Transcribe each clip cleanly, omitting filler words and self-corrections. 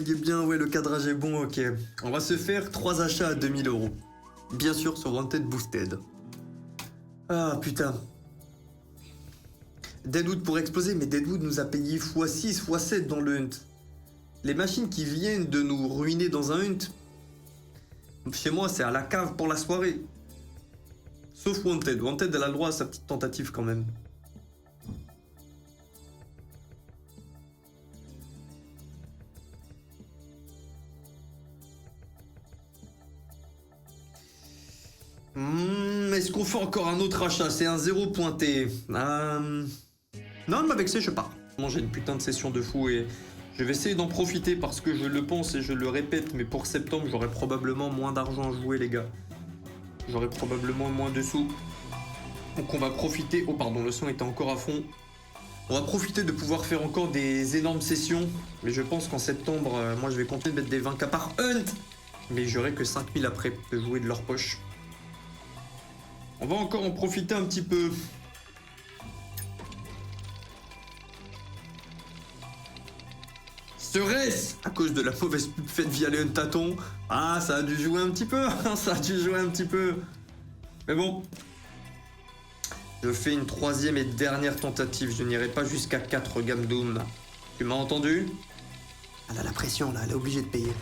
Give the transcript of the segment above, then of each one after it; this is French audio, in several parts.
il est bien, ouais, le cadrage est bon, ok. On va se faire 3 achats à 2000 euros. Bien sûr, sur Wanted Boosted. Ah, putain. Deadwood pour exploser, mais Deadwood nous a payé x6, x7 dans le hunt. Les machines qui viennent de nous ruiner dans un hunt, chez moi, c'est à la cave pour la soirée. Sauf Wanted. Wanted, elle a le droit à sa petite tentative quand même. Est-ce qu'on fait encore un autre achat? C'est un 0 pointé. Non, elle m'a vexé, je pars. Moi, j'ai une putain de session de fou et je vais essayer d'en profiter parce que je le pense et je le répète, mais pour septembre, j'aurai probablement moins d'argent à jouer, les gars. J'aurai probablement moins de sous. Donc on va profiter... Oh pardon, le son était encore à fond. On va profiter de pouvoir faire encore des énormes sessions. Mais je pense qu'en septembre, moi je vais continuer de mettre des 20K par hunt. Mais j'aurai que 5000 après de jouer de leur poche. On va encore en profiter un petit peu. Serait-ce à cause de la mauvaise pub faite via les Huntatons? Ah, ça a dû jouer un petit peu. Ça a dû jouer un petit peu. Mais bon. Je fais une 3e et dernière tentative. Je n'irai pas jusqu'à 4 Gamdoom. Tu m'as entendu? Elle a la pression là, elle est obligée de payer.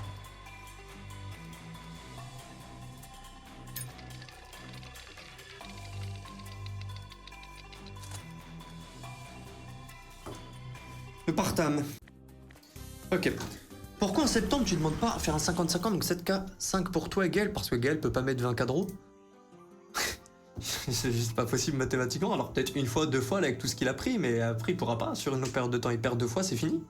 Le partam. Ok. Pourquoi en septembre tu demandes pas à faire un 50-50, donc 7K, 5 pour toi et Gaël? Parce que Gaël peut pas mettre 20K de draw. C'est juste pas possible mathématiquement. Alors peut-être une fois, 2 fois là, avec tout ce qu'il a pris, mais après il pourra pas. Sur une autre période de temps, il perd 2 fois, c'est fini.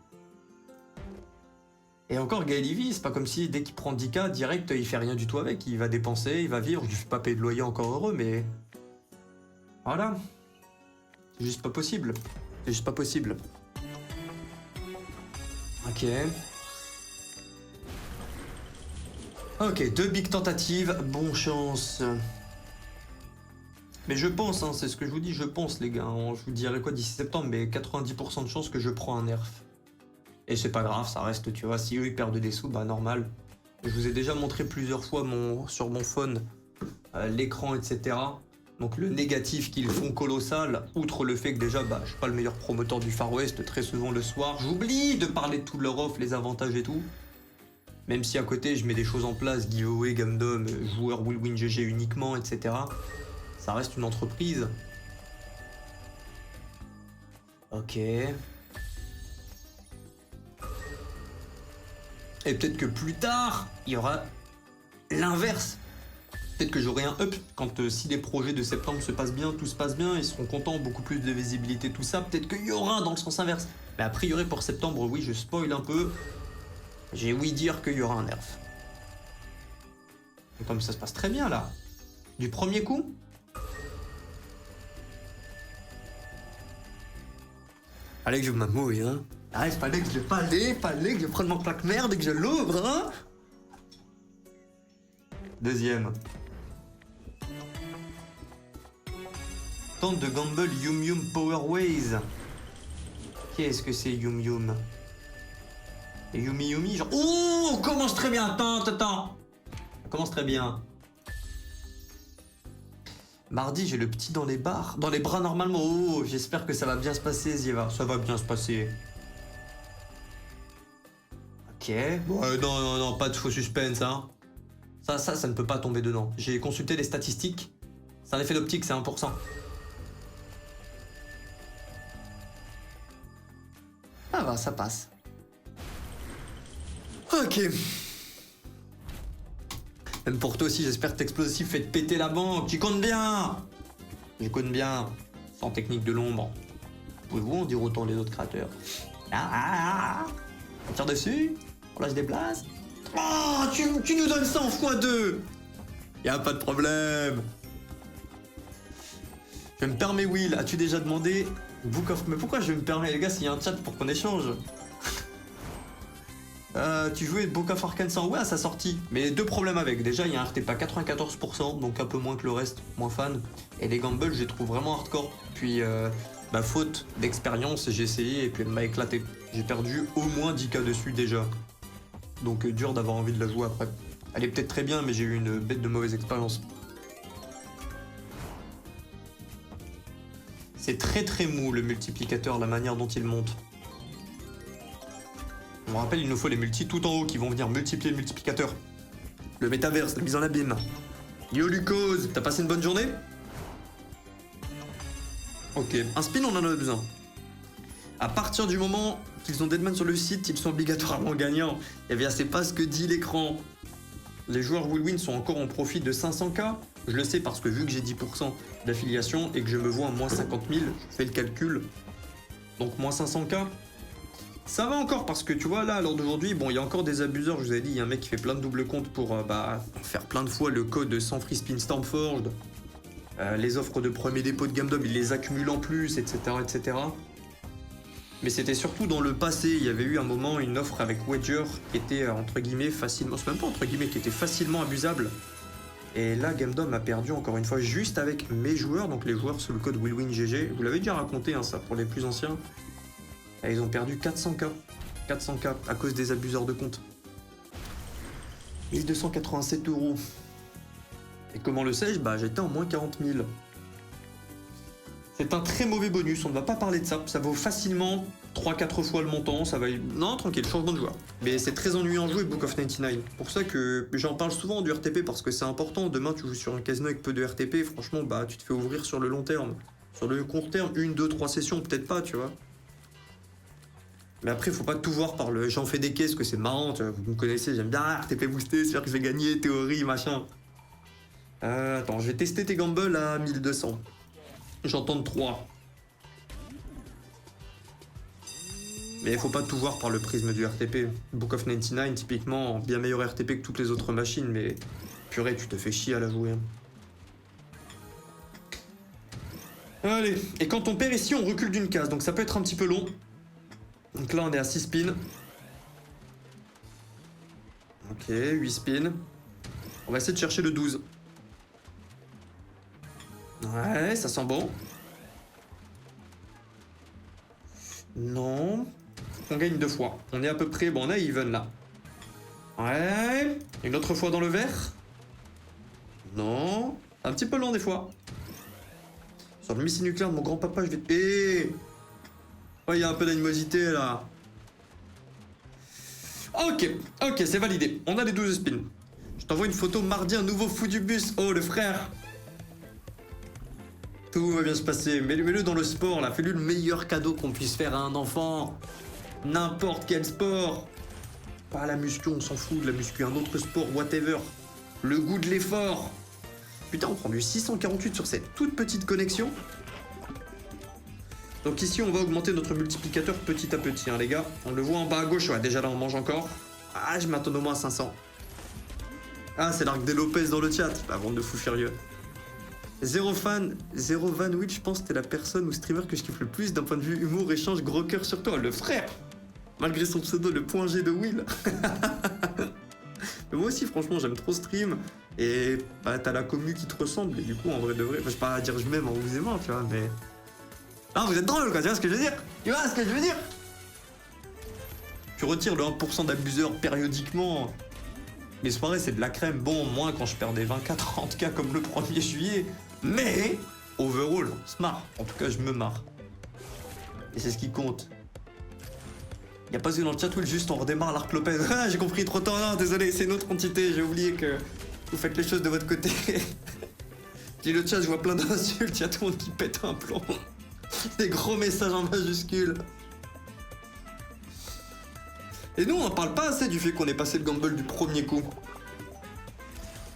Et encore Gaël il vit, c'est pas comme si dès qu'il prend 10K, direct il fait rien du tout avec. Il va dépenser, il va vivre, je lui fais pas payer de loyer encore heureux, mais... Voilà. C'est juste pas possible. C'est juste pas possible. Ok. Ok, 2 big tentatives, bon chance. Mais je pense, hein, c'est ce que je vous dis, je pense les gars, je vous dirai quoi d'ici septembre, mais 90% de chances que je prends un nerf. Et c'est pas grave, ça reste, tu vois, si eux ils perdent des sous, bah normal. Je vous ai déjà montré plusieurs fois sur mon phone, l'écran, etc. Donc le négatif qu'ils font colossal, outre le fait que déjà, bah, je suis pas le meilleur promoteur du Far West, très souvent le soir, j'oublie de parler de tout leur offre, les avantages et tout. Même si à côté je mets des choses en place, giveaway, gamdom, joueur will win GG uniquement, etc. Ça reste une entreprise. Ok. Et peut-être que plus tard, il y aura l'inverse. Peut-être que j'aurai un up quand si les projets de septembre se passent bien, tout se passe bien, ils seront contents, beaucoup plus de visibilité, tout ça. Peut-être qu'il y aura dans le sens inverse. Mais a priori pour septembre, oui, je spoil un peu. J'ai ouï dire qu'il y aura un nerf. Et comme ça se passe très bien là. Du premier coup. Fallait que je m'amouille, hein. Ah, il fallait que je prenne mon claque-merde et que je l'ouvre, hein. Deuxième. Tente de gamble Yum Yum Powerways. Qu'est-ce que c'est Yum Yum? Et Yumi Yumi, genre... Oh, on commence très bien, attends. On commence très bien. Mardi, j'ai le petit dans les bars, dans les bras normalement. Oh, j'espère que ça va bien se passer, Zieva. Ça va bien se passer. Ok. Ouais, non, pas de faux suspense, hein. Ça ne peut pas tomber dedans. J'ai consulté les statistiques. C'est un effet d'optique, c'est 1%. Ah bah, ça passe. Ok. Même pour toi aussi, j'espère que t'explosif fait péter la banque. Tu comptes bien. Je compte bien. Sans technique de l'ombre. Pouvez-vous en dire autant les autres créateurs? On tire dessus. On lâche des places. Oh, tu nous donnes 100 x 2. Y'a pas de problème. Je me permets, Will. As-tu déjà demandé Book of... Mais pourquoi je me permets, les gars, s'il y a un chat pour qu'on échange? Tu jouais Book of Arkansas, ouais, à sa sortie. Mais 2 problèmes avec. Déjà, il y a un RTP à 94%, donc un peu moins que le reste, moins fan. Et les gambles, je les trouve vraiment hardcore. Puis, faute d'expérience, j'ai essayé et puis elle m'a éclaté. J'ai perdu au moins 10K dessus déjà. Donc dur d'avoir envie de la jouer après. Elle est peut-être très bien, mais j'ai eu une bête de mauvaise expérience. C'est très très mou le multiplicateur, la manière dont il monte. On me rappelle, il nous faut les multis tout en haut qui vont venir multiplier le multiplicateur. Le métaverse, la mise en abîme. Yo Lucose, t'as passé une bonne journée? Ok, un spin on en a besoin. À partir du moment qu'ils ont Deadman sur le site, ils sont obligatoirement gagnants. Eh bien c'est pas ce que dit l'écran. Les joueurs will win sont encore en profit de 500K. Je le sais parce que vu que j'ai 10% d'affiliation et que je me vois à moins 50 000, je fais le calcul. Donc moins 500K. Ça va encore parce que tu vois là, à l'heure d'aujourd'hui, bon il y a encore des abuseurs, je vous avais dit, il y a un mec qui fait plein de double comptes pour faire plein de fois le code sans free spin Stormforged. Les offres de premier dépôt de Gamdom, il les accumule en plus, etc. etc. Mais c'était surtout dans le passé, il y avait eu un moment une offre avec Wager qui était entre guillemets facilement, c'est même pas entre guillemets, qui était facilement abusable. Et là Gamdom a perdu encore une fois juste avec mes joueurs, donc les joueurs sous le code WillWinGG. Je vous l'avais déjà raconté hein, ça pour les plus anciens. Et ils ont perdu 400K. 400K à cause des abuseurs de compte. 1287 €. Et comment le sais-je? Bah j'étais en moins 40 000. C'est un très mauvais bonus, on ne va pas parler de ça. Ça vaut facilement 3-4 fois le montant, ça va... Non, tranquille, changement de joueur. Mais c'est très ennuyant à jouer Book of 99. Pour ça que j'en parle souvent du RTP, parce que c'est important. Demain, tu joues sur un casino avec peu de RTP, franchement, bah tu te fais ouvrir sur le long terme. Sur le court terme, 1, 2, 3 sessions, peut-être pas, tu vois. Mais après, faut pas tout voir par le j'en fais des caisses, que c'est marrant, tu vois, vous me connaissez, j'aime bien RTP boosté, c'est sûr que je vais gagner, théorie, machin. Attends, je vais tester tes gambles à 1200. J'entends 3. Mais faut pas tout voir par le prisme du RTP. Book of 99, typiquement, bien meilleur RTP que toutes les autres machines, mais purée, tu te fais chier à la jouer. Allez, et quand on perd ici, on recule d'une case, donc ça peut être un petit peu long. Donc là, on est à 6 spins. Ok, 8 spins. On va essayer de chercher le 12. Ouais, ça sent bon. Non. On gagne 2 fois. On est à peu près... Bon, on a even là. Ouais. Une autre fois dans le vert. Non. Un petit peu long des fois. Sur le missile nucléaire de mon grand-papa, je vais... Eh ouais, il y a un peu d'animosité là. Ok, ok, c'est validé. On a les 12 spins. Je t'envoie une photo mardi, un nouveau fou du bus. Oh, le frère. Tout va bien se passer. Mets-le dans le sport là. Fais-lui le meilleur cadeau qu'on puisse faire à un enfant. N'importe quel sport. Pas la muscu, on s'en fout de la muscu. Un autre sport, whatever. Le goût de l'effort. Putain, on prend du 648 sur cette toute petite connexion. Donc ici, on va augmenter notre multiplicateur petit à petit, hein, les gars. On le voit en bas à gauche. Ouais, déjà là, on mange encore. Ah, je m'attends au moins à 500. Ah, c'est l'Arc des Lopez dans le chat. La bande de fous furieux. Zéro fan, Zéro Van Will, je pense que t'es la personne ou streamer que je kiffe le plus d'un point de vue humour, échange, gros cœur sur toi. Le frère. Malgré son pseudo, le point G de Will. Mais moi aussi, franchement, j'aime trop stream. Et bah, t'as la commu qui te ressemble. Et du coup, en vrai de vrai, enfin, je vais pas dire je m'aime en vous aimant, tu vois, mais... Ah, vous êtes drôle, quoi, tu vois ce que je veux dire? Tu vois ce que je veux dire? Tu retires le 1% d'abuseurs périodiquement. Les soirées, c'est de la crème. Bon, moins quand je perds des 24-30K comme le 1er juillet. Mais, overall, on se marre. En tout cas, je me marre. Et c'est ce qui compte. Y'a pas eu dans le chat Will, juste on redémarre l'Arc Lopez. Ah, j'ai compris trop tard. Non, désolé, c'est une autre entité. J'ai oublié que vous faites les choses de votre côté. J'ai le chat, je vois plein d'insultes. Y'a tout le monde qui pète un plomb. Des gros messages en majuscules. Et nous, on parle pas assez du fait qu'on ait passé le gamble du premier coup.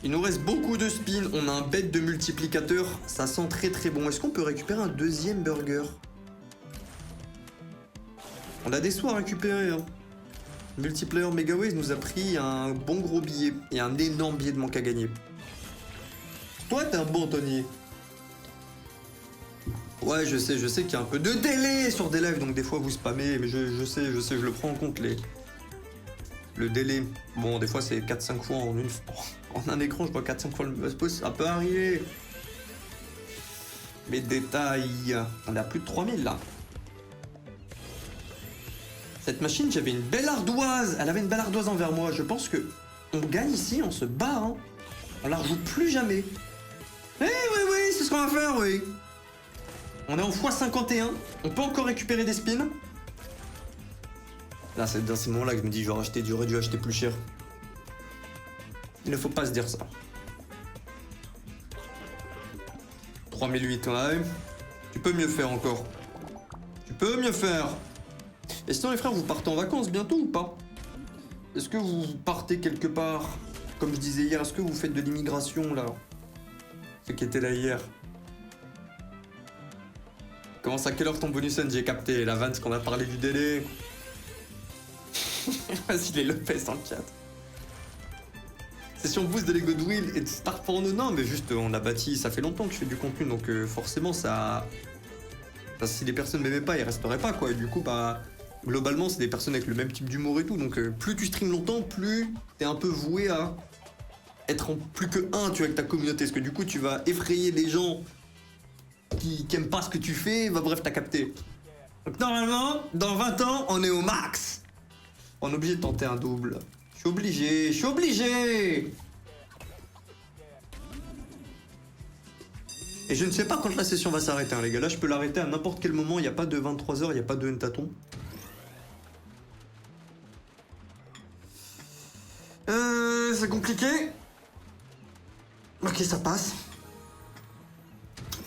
Il nous reste beaucoup de spins. On a un bet de multiplicateur. Ça sent très très bon. Est-ce qu'on peut récupérer un deuxième burger? On a des sous à récupérer. Hein. Multiplayer Megaways nous a pris un bon gros billet. Et un énorme billet de manque à gagner. Toi, t'es un bon Tony. Ouais, je sais qu'il y a un peu de délai sur des lives, donc des fois vous spammez, mais je sais, je le prends en compte, le délai. Bon, des fois c'est 4-5 fois en un écran, je vois 4-5 fois le post, ça peut arriver. Mais détail, on a plus de 3000 là. Cette machine, j'avais une belle ardoise. Elle avait une belle ardoise envers moi. Je pense que on gagne ici, on se bat. Hein. On la rejoue plus jamais. Eh oui, c'est ce qu'on va faire, oui. On est en x51. On peut encore récupérer des spins. Là, c'est dans ces moments-là que je me dis, j'aurais dû acheter plus cher. Il ne faut pas se dire ça. 3008, ouais. Tu peux mieux faire encore. Tu peux mieux faire. Et sinon, les frères, vous partez en vacances bientôt ou pas? Est-ce que vous partez quelque part? Comme je disais hier, est-ce que vous faites de l'immigration, là? Ceux qui étaient là hier. Commence à quelle heure ton bonus J'ai capté la vanne, qu'on a parlé du délai. Vas-y, les Lopez dans le chat. Session boost de Lego Goodwill et de Star Porno. Non, mais juste, on a bâti. Ça fait longtemps que je fais du contenu, donc forcément, ça. Enfin, si les personnes m'aimaient pas, ils resteraient pas, quoi. Et du coup, bah. Globalement, c'est des personnes avec le même type d'humour et tout. Donc, plus tu streams longtemps, plus t'es un peu voué à être en plus que un, tu vois, avec ta communauté. Parce que du coup, tu vas effrayer les gens qui aiment pas ce que tu fais. Bah, bref, t'as capté. Donc, normalement, dans 20 ans, on est au max. On est obligé de tenter un double. Je suis obligé. Et je ne sais pas quand la session va s'arrêter, hein, les gars. Là, je peux l'arrêter à n'importe quel moment. Il n'y a pas de 23h, il n'y a pas de Ntaton. C'est compliqué. Ok, ça passe.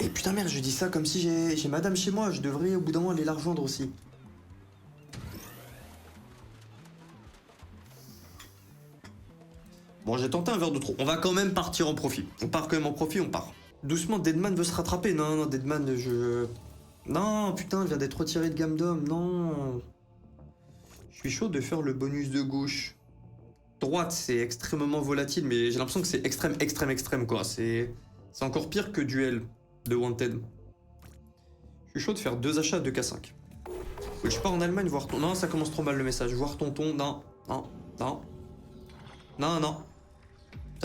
Et putain, merde, je dis ça comme si j'ai madame chez moi. Je devrais au bout d'un moment aller la rejoindre aussi. Bon, j'ai tenté un verre de trop. On va quand même partir en profit. On part quand même en profit, on part. Doucement, Deadman veut se rattraper. Non, Deadman, Non, putain, il vient d'être retiré de gamme d'homme. Non. Je suis chaud de faire le bonus de gauche. Droite, c'est extrêmement volatile, mais j'ai l'impression que c'est extrême, quoi. C'est encore pire que duel de Wanted. Je suis chaud de faire 2 achats à 2K5. Je pars en Allemagne voir tonton. Non, ça commence trop mal le message. Voir tonton, non. Ça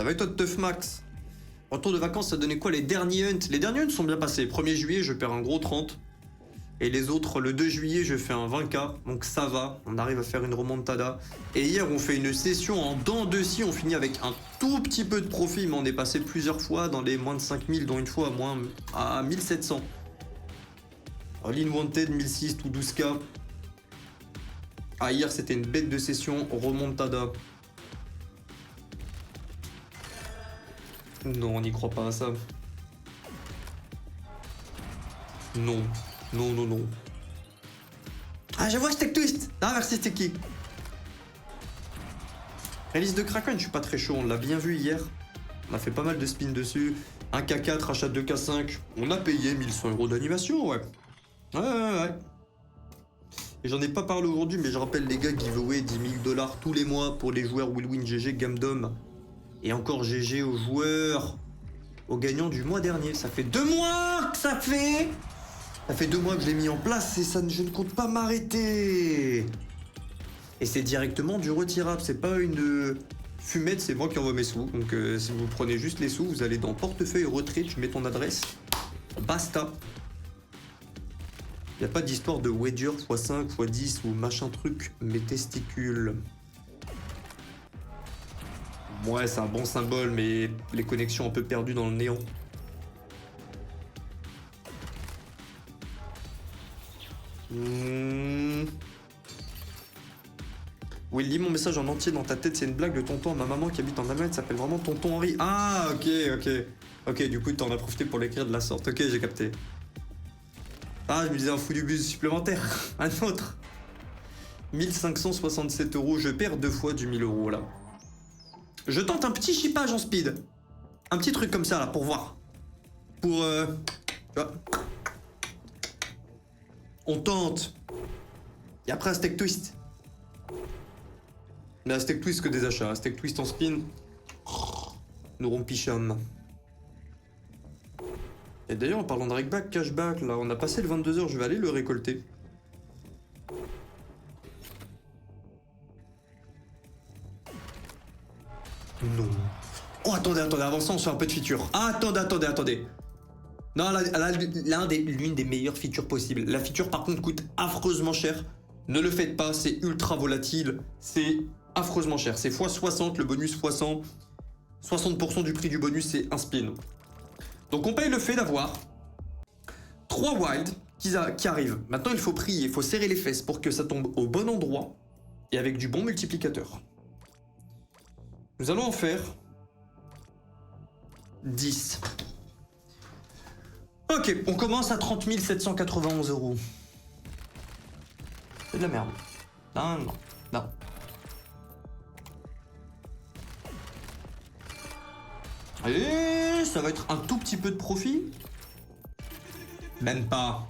va être toi de Teuf Max. Retour de vacances, ça donnait quoi les derniers hunts? Les derniers hunts sont bien passés. 1er juillet, je perds un gros 30. Et les autres, le 2 juillet, je fais un 20k. Donc ça va, on arrive à faire une remontada. Et hier, on fait une session en dents de scie. On finit avec un tout petit peu de profit, mais on est passé plusieurs fois dans les moins de 5000, dont une fois à 1700. All-in Wanted, 1006 ou 12k. Ah, hier, c'était une bête de session. Remontada. Non, on n'y croit pas à ça. Non. Ah, je vois Steak Twist. Ah, merci Steaky. Release de Kraken, je suis pas très chaud. On l'a bien vu hier. On a fait pas mal de spins dessus. 1K4, achat de 2K5. On a payé 1100 € d'animation, ouais. Ouais. Et j'en ai pas parlé aujourd'hui, mais je rappelle les gars, giveaway 10 000 $ tous les mois pour les joueurs Will Win GG Gamme d'Homme. Et encore GG aux joueurs, aux gagnants du mois dernier. Ça fait 2 mois que ça fait. Ça fait 2 mois que je l'ai mis en place et je ne compte pas m'arrêter. Et c'est directement du retirable. C'est pas une fumette, c'est moi qui envoie mes sous. Donc si vous prenez juste les sous, vous allez dans portefeuille retrait, tu mets ton adresse. Basta. Il n'y a pas d'histoire de wager x5, x10 ou machin truc, mes testicules. Ouais, c'est un bon symbole, mais les connexions un peu perdues dans le néant. Oui, lis mon message en entier dans ta tête, c'est une blague. Le tonton à ma maman qui habite en Allemagne s'appelle vraiment Tonton Henri. Ah, ok, du coup, t'en as profité pour l'écrire de la sorte. Ok, j'ai capté. Ah, je me disais un fou du bus supplémentaire. Un autre. 1567 €. Je perds 2 fois du 1000 € là. Je tente un petit chippage en speed. Un petit truc comme ça là pour voir. Pour tu vois. On tente. Et après un steak twist. Mais un steak twist que des achats. Un steak twist en spin. Nous rompicham. Et d'ailleurs en parlant de rakeback, cashback, là on a passé le 22h, je vais aller le récolter. Non. Oh attendez, avançons, on se fait un peu de feature. Attendez. Non, l'une des meilleures features possibles. La feature par contre coûte affreusement cher. Ne le faites pas, c'est ultra volatile, c'est affreusement cher. C'est x60, le bonus x100. 60% du prix du bonus, c'est un spin. Donc on paye le fait d'avoir 3 wild qui arrivent. Maintenant, il faut prier, il faut serrer les fesses pour que ça tombe au bon endroit et avec du bon multiplicateur. Nous allons en faire 10. Ok, on commence à 30 791 €. C'est de la merde. Non, non, non. Et ça va être un tout petit peu de profit. Même pas.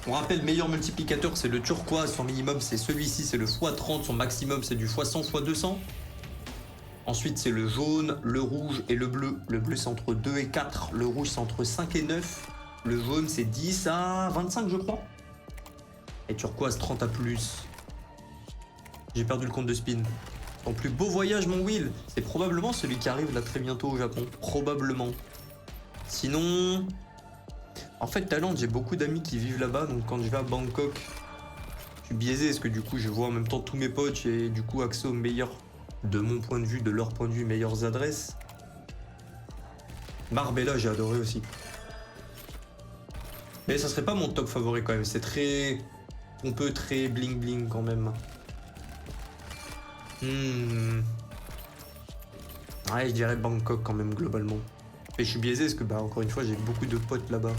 On rappelle, meilleur multiplicateur, c'est le turquoise. Son minimum, c'est celui-ci, c'est le x30. Son maximum, c'est du x100, x200. Ensuite, c'est le jaune, le rouge et le bleu. Le bleu, c'est entre 2 et 4. Le rouge, c'est entre 5 et 9. Le jaune, c'est 10 à 25, je crois. Et turquoise, 30 à plus. J'ai perdu le compte de spin. Ton plus beau voyage, mon Will, c'est probablement celui qui arrive là très bientôt au Japon. Probablement. Sinon... En fait, Thaïlande, j'ai beaucoup d'amis qui vivent là-bas, donc quand je vais à Bangkok, je suis biaisé, parce que du coup, je vois en même temps tous mes potes, et du coup, accès aux meilleurs, de mon point de vue, de leur point de vue, meilleures adresses. Marbella, j'ai adoré aussi. Mais ça serait pas mon top favori quand même, c'est très pompeux, très bling bling quand même. Ouais, je dirais Bangkok quand même, globalement. Mais je suis biaisé parce que, bah, encore une fois, j'ai beaucoup de potes là-bas.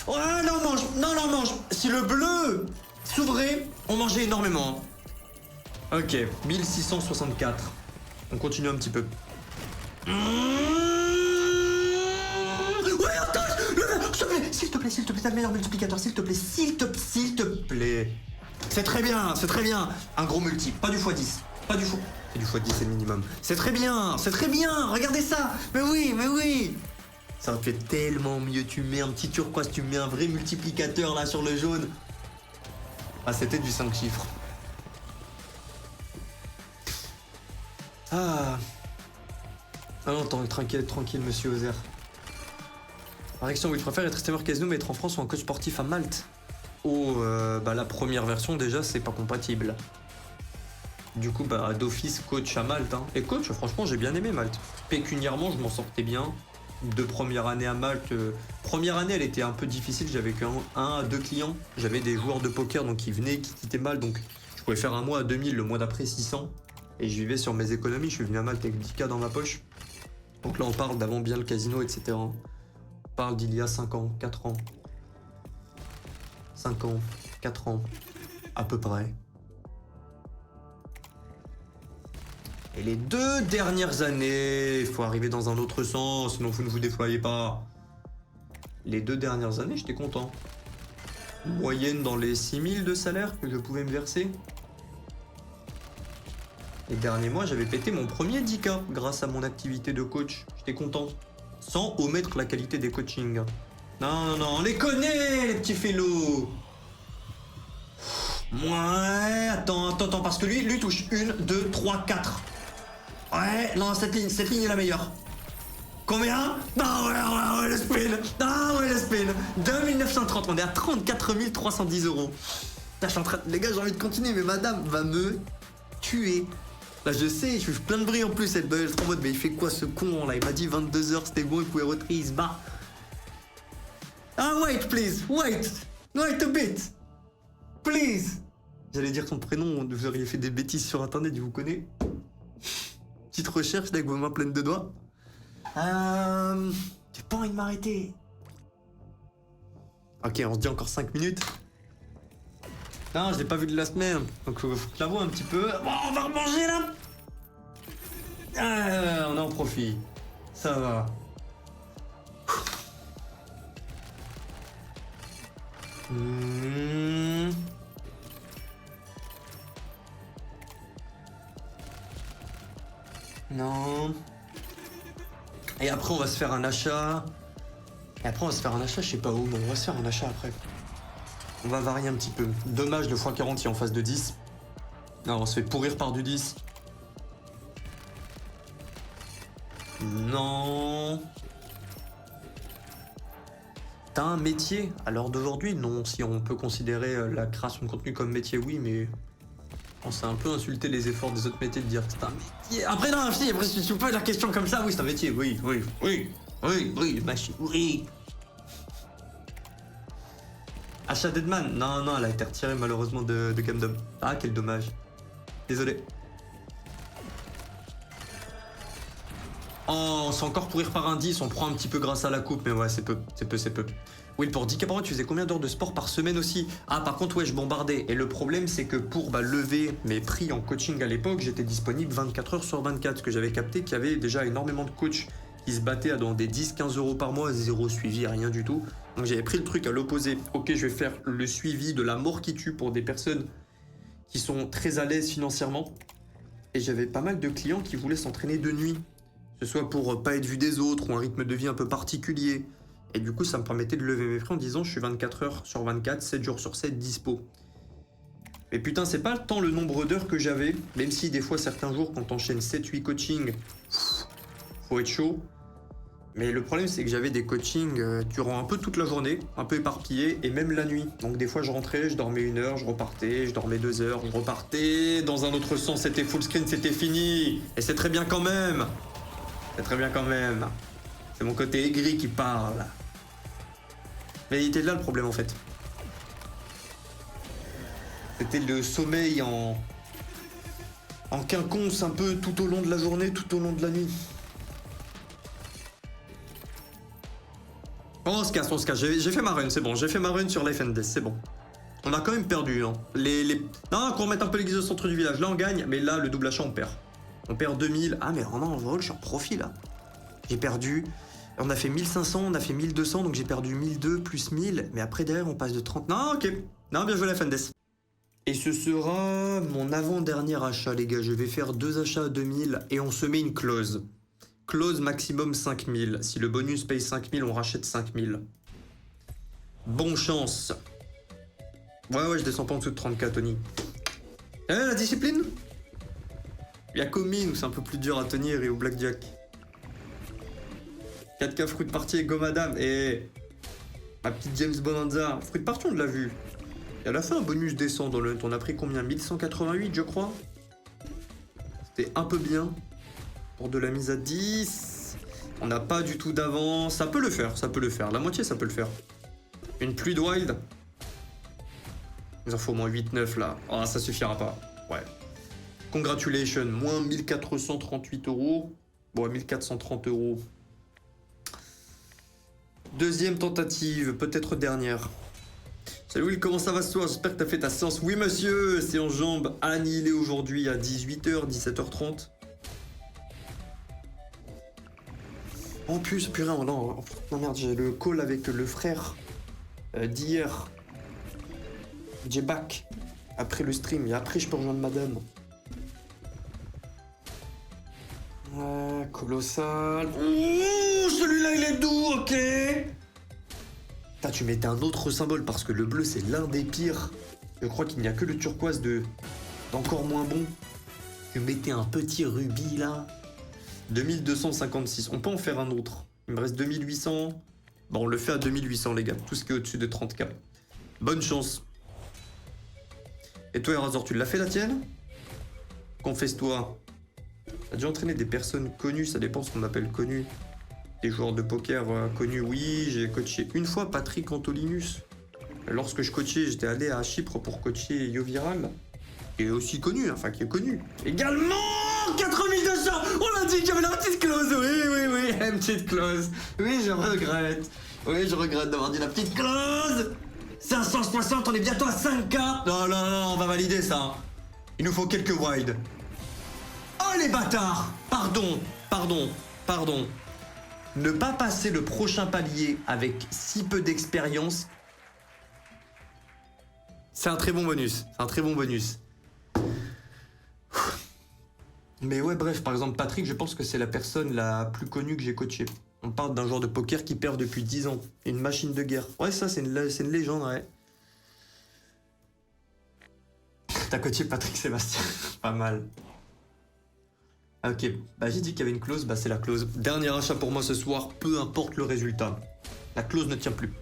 Oh non, mange! Non, non, mange! Si le bleu s'ouvrait, on mangeait énormément. Ok, 1664. On continue un petit peu. Ouais, attends! S'il te plaît, t'as le meilleur multiplicateur, s'il te plaît, s'il te plaît. C'est très bien, c'est très bien. Un gros multi, pas du x10, pas du x... C'est du x10, c'est le minimum. C'est très bien, regardez ça. Mais oui. Ça fait tellement mieux, tu mets un petit turquoise, tu mets un vrai multiplicateur là sur le jaune. Ah, c'était du 5 chiffres. Ah non, tranquille, monsieur Ozer. Par question, oui, je préfère être streamer casino mais être en France ou un coach sportif à Malte. Oh, bah la première version déjà, c'est pas compatible. Du coup, bah d'office, coach à Malte. Hein. Et coach, franchement, j'ai bien aimé Malte. Pécuniairement, je m'en sortais bien. De première année à Malte. Première année, elle était un peu difficile. J'avais qu'un à deux clients. J'avais des joueurs de poker donc qui venaient, qui quittaient Malte. Donc je pouvais faire un mois à 2000, le mois d'après 600. Et je vivais sur mes économies. Je suis venu à Malte avec 10K dans ma poche. Donc là, on parle d'avant bien le casino, etc. On parle d'il y a 5 ans, 4 ans. 5 ans, 4 ans, à peu près. Et les 2 dernières années, il faut arriver dans un autre sens, sinon vous ne vous déployez pas. Les 2 dernières années, j'étais content. Moyenne dans les 6000 de salaire que je pouvais me verser. Les derniers mois, j'avais pété mon premier 10K grâce à mon activité de coach. J'étais content. Sans omettre la qualité des coachings. Non, on les connaît, les petits félos. Ouais, attends, parce que lui touche 1, 2, 3, 4. Ouais, non, cette ligne est la meilleure. Combien? Ah ouais, le spin. 2930, on est à 34 310 €. Là, je suis en train... Les gars, j'ai envie de continuer, mais madame va me tuer. Là, je sais, je fais plein de bruit en plus, elle est trop en mode, mais il fait quoi ce con là? Il m'a dit 22 h, c'était bon, il pouvait retirer, il se bat. Ah, wait, please, wait a bit. Please. J'allais dire son prénom, vous auriez fait des bêtises sur internet, je vous connais. Petite recherche là, avec vos mains pleines de doigts. J'ai pas envie de m'arrêter. Ok, on se dit encore 5 minutes. Non, je l'ai pas vu de la semaine, donc faut que je la vois un petit peu. Bon, on va remanger là. On en profite. Ça va. Non. Et après, on va se faire un achat. Je sais pas où, mais on va se faire un achat après. On va varier un petit peu. Dommage, le x40 qui est en face de 10. Non, on se fait pourrir par du 10. Non. T'as un métier à l'heure d'aujourd'hui? Non, si on peut considérer la création de contenu comme métier, oui, mais c'est un peu insulter les efforts des autres métiers de dire que c'est un métier. Après, non, si, après, si tu poses la question comme ça, oui, c'est un métier, oui, oui. Achat Deadman? Non, elle a été retirée malheureusement de Gundam. Ah, quel dommage. Désolé. Oh, on s'est encore pourrir par un 10, on prend un petit peu grâce à la coupe, mais ouais, c'est peu. Oui, pour 10 camarades, tu faisais combien d'heures de sport par semaine aussi? Ah, par contre, ouais, je bombardais. Et le problème, c'est que pour lever mes prix en coaching à l'époque, j'étais disponible 24 heures sur 24, parce que j'avais capté qu'il y avait déjà énormément de coachs qui se battaient dans des 10-15 euros par mois, zéro suivi, rien du tout. Donc j'avais pris le truc à l'opposé. Ok, je vais faire le suivi de la mort qui tue pour des personnes qui sont très à l'aise financièrement. Et j'avais pas mal de clients qui voulaient s'entraîner de nuit. Que ce soit pour pas être vu des autres ou un rythme de vie un peu particulier. Et du coup, ça me permettait de lever mes frais en disant je suis 24 heures sur 24, 7 jours sur 7 dispo. Mais putain, c'est pas tant le nombre d'heures que j'avais, même si des fois, certains jours, quand t'enchaînes 7-8 coachings, faut être chaud. Mais le problème, c'est que j'avais des coachings durant un peu toute la journée, un peu éparpillés, et même la nuit. Donc des fois, je rentrais, je dormais 1 heure, je repartais, je dormais 2 heures, je repartais. Dans un autre sens, c'était full screen, c'était fini. Et c'est très bien quand même. C'est très bien quand même. C'est mon côté aigri qui parle. Mais il était là le problème en fait. C'était le sommeil en quinconce un peu tout au long de la journée, tout au long de la nuit. Oh, on se casse. J'ai fait ma run, c'est bon. J'ai fait ma run sur Life and Death, c'est bon. On a quand même perdu. Hein. Non, qu'on remette un peu l'église au centre du village. Là, on gagne, mais là, le double achat, on perd. On perd 2000. Ah, mais non, en vol, je suis en profit là. J'ai perdu. On a fait 1500, on a fait 1200, donc j'ai perdu 1002 plus 1000. Mais après, derrière, on passe de 30. Non, ok. Non, bien joué la Fandes. Et ce sera mon avant-dernier achat, les gars. Je vais faire 2 achats à 2000 et on se met une clause. Clause maximum 5000. Si le bonus paye 5000, on rachète 5000. Bon chance. Ouais, je descends pas en dessous de 30K, Tony. La discipline? Il y a Comine où c'est un peu plus dur à tenir et au Blackjack. 4K fruit de partie et go madame. Et ma petite James Bonanza. Fruit de partie, on l'a vu. Et à la fin, un bonus descend dans le hunt. On a pris combien? 1188, je crois. C'était un peu bien. Pour de la mise à 10. On n'a pas du tout d'avance. Ça peut le faire, ça peut le faire. La moitié, ça peut le faire. Une pluie de wild. Il en faut au moins 8-9 là. Ah, ça suffira pas. Ouais. Congratulations. Moins 1438 euros. Bon, 1430 euros. Deuxième tentative, peut-être dernière. Salut Will, comment ça va ce soir? J'espère que t'as fait ta séance. Oui monsieur, séance jambes annihilée aujourd'hui à 18h, 17h30. En plus, purée, non, merde, j'ai le call avec le frère d'hier. J'ai back après le stream et après je peux rejoindre madame. Colossal. Ouh, celui-là il est doux, ok. Putain, tu mettais un autre symbole parce que le bleu c'est l'un des pires. Je crois qu'il n'y a que le turquoise d'encore moins bon. Tu mettais un petit rubis là. 2256. On peut en faire un autre. Il me reste 2800. Bon, on le fait à 2800 les gars. Tout ce qui est au-dessus de 30K. Bonne chance. Et toi, Erasor, tu l'as fait la tienne? Confesse-toi. T'as déjà entraîné des personnes connues, ça dépend ce qu'on appelle connues. Des joueurs de poker connus, oui. J'ai coaché une fois Patrick Antolinus. Lorsque je coachais, j'étais allé à Chypre pour coacher Yoviral. Qui est aussi connu, enfin qui est connu. Également 4200. On a dit qu'il y avait la petite clause, oui, une petite clause. Oui, je regrette. Oui, je regrette d'avoir dit la petite clause. 560, on est bientôt à 5K. Non, on va valider ça. Il nous faut quelques wild. Oh les bâtards. Pardon. Ne pas passer le prochain palier avec si peu d'expérience, c'est un très bon bonus. Mais ouais, bref, par exemple, Patrick, je pense que c'est la personne la plus connue que j'ai coachée. On parle d'un joueur de poker qui perd depuis 10 ans. Une machine de guerre. Ouais, ça, c'est une légende, ouais. T'as coaché Patrick Sébastien. Pas mal. Ok, bah j'ai dit qu'il y avait une clause, bah c'est la clause. Dernier achat pour moi ce soir, peu importe le résultat. La clause ne tient plus.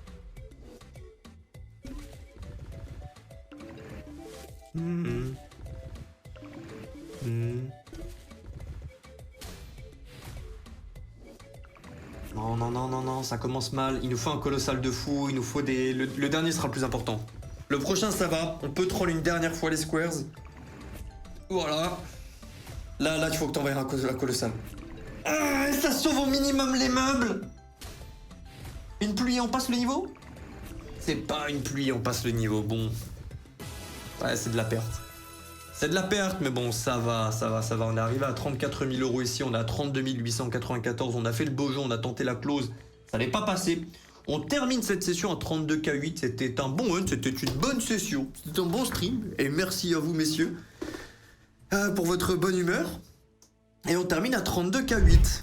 Hmm. Hmm. Non, non, non, non, non, ça commence mal. Il nous faut un colossal de fou, il nous faut des... Le dernier sera le plus important. Le prochain, ça va. On peut troll une dernière fois les squares. Voilà. Là, il faut que t'envoies un colossal. Ah, ça sauve au minimum les meubles. Une pluie, on passe le niveau? C'est pas une pluie, on passe le niveau. Bon. Ouais, c'est de la perte. C'est de la perte, mais bon, ça va, ça va, ça va. On est arrivé à 34 000 € ici, on est à 32 894. On a fait le beau jeu, on a tenté la close. Ça n'est pas passé. On termine cette session à 32K8. C'était un bon hunt, c'était une bonne session. C'était un bon stream. Et merci à vous, messieurs, pour votre bonne humeur. Et on termine à 32K8.